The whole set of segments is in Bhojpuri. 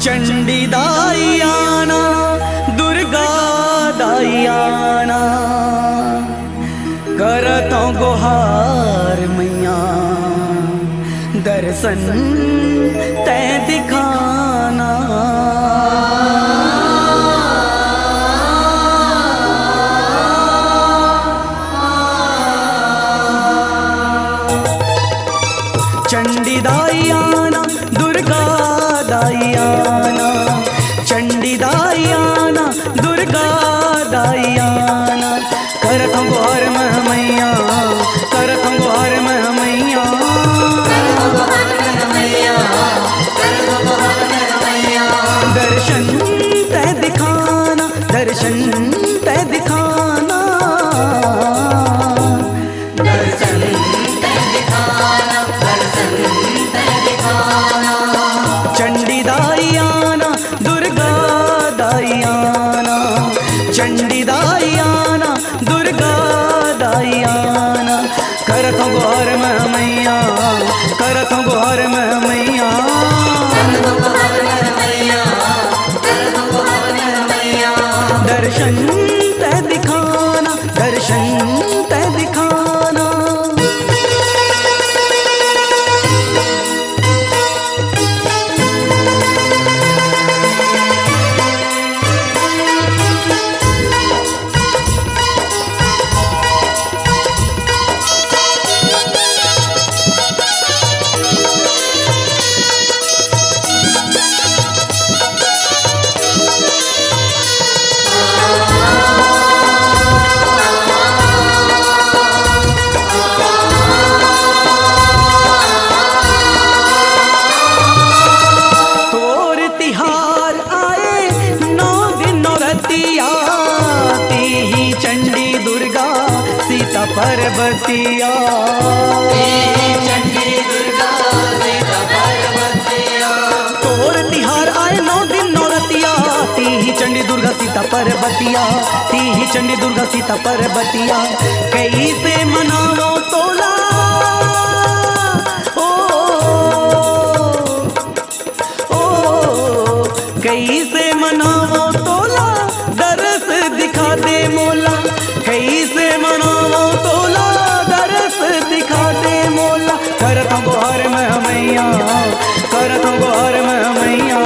चंडी दाई आना, दुर्गा दाई आना, करतो गुहार मैया दर्शन तै दिखाना। चंडी दाई आना, दुर्गा दाई आना, चंडी दाई आना, दुर्गा दाई आना, करतो गुहार मैया, करतो गुहार मैया, दर्शन तै दिखाना, दर्शन तै दिखाना, दर्शन तै दिखाना, दर्शन तै दिखाना। चंडी दाई आना, दुर्गा दाई आना, चंडी दाई आना, दुर्गा दाई आना, करतो गुहार मैया, करतो गुहार मैया, दर्शन तै दिखाना, दर्शन तै दिखाना। पार्वतिया चंडी दुर्गा सीता पार्वतिया, तोर तिहार आए 9 दिन नौरतिया, तीही चंडी दुर्गा सीता पार्वतिया, तीही चंडी दुर्गा सीता पार्वतिया, कैसे मनावो तोला ओ, ओ, कैसे मनावो तोला, दरस दिखा दे मोला, कैसे मनावो तोला, दरस दिखा दे मोला, करतो गुहार मैया, करतो गुहार मैया,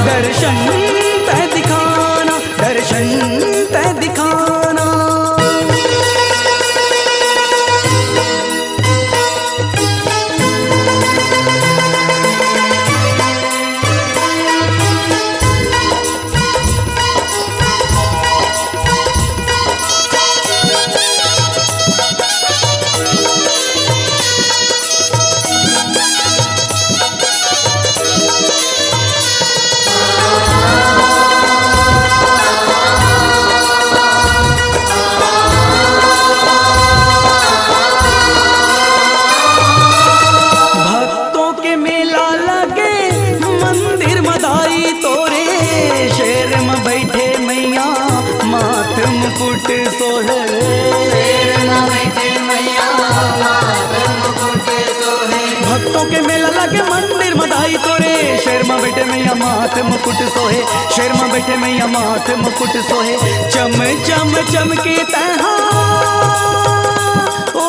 दर्शन तै दिखाना, दर्शन तै दिखाना। मुकुट सोहे, भक्तों के मेला लगे मंदिर मदाई तोरे, शेर में बैठे मैया माथ मुकुट सोहे, शेर में बैठे मैया माथ मुकुट सोहे, चम चम चमके तैहा ओ,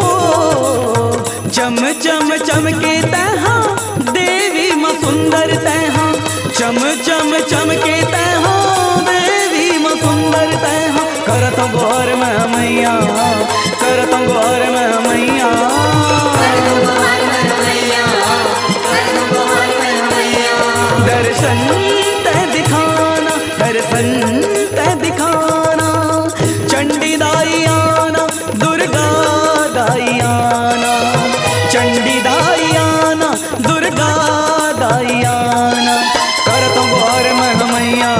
ओ, चम चम चमके तैहा, देवी मां सुंदर तैहा, चम चम चमके तैहा, देवी मां सुंदर तैहा, करतो गुहार मैया, करतो गुहार मैया, दर्शन तै दिखाना, दर्शन तै दिखाना। चंडी दाई आना, दुर्गा दाई आना, चंडी दाई आना, दुर्गा दाई आना, करतो गुहार मैया,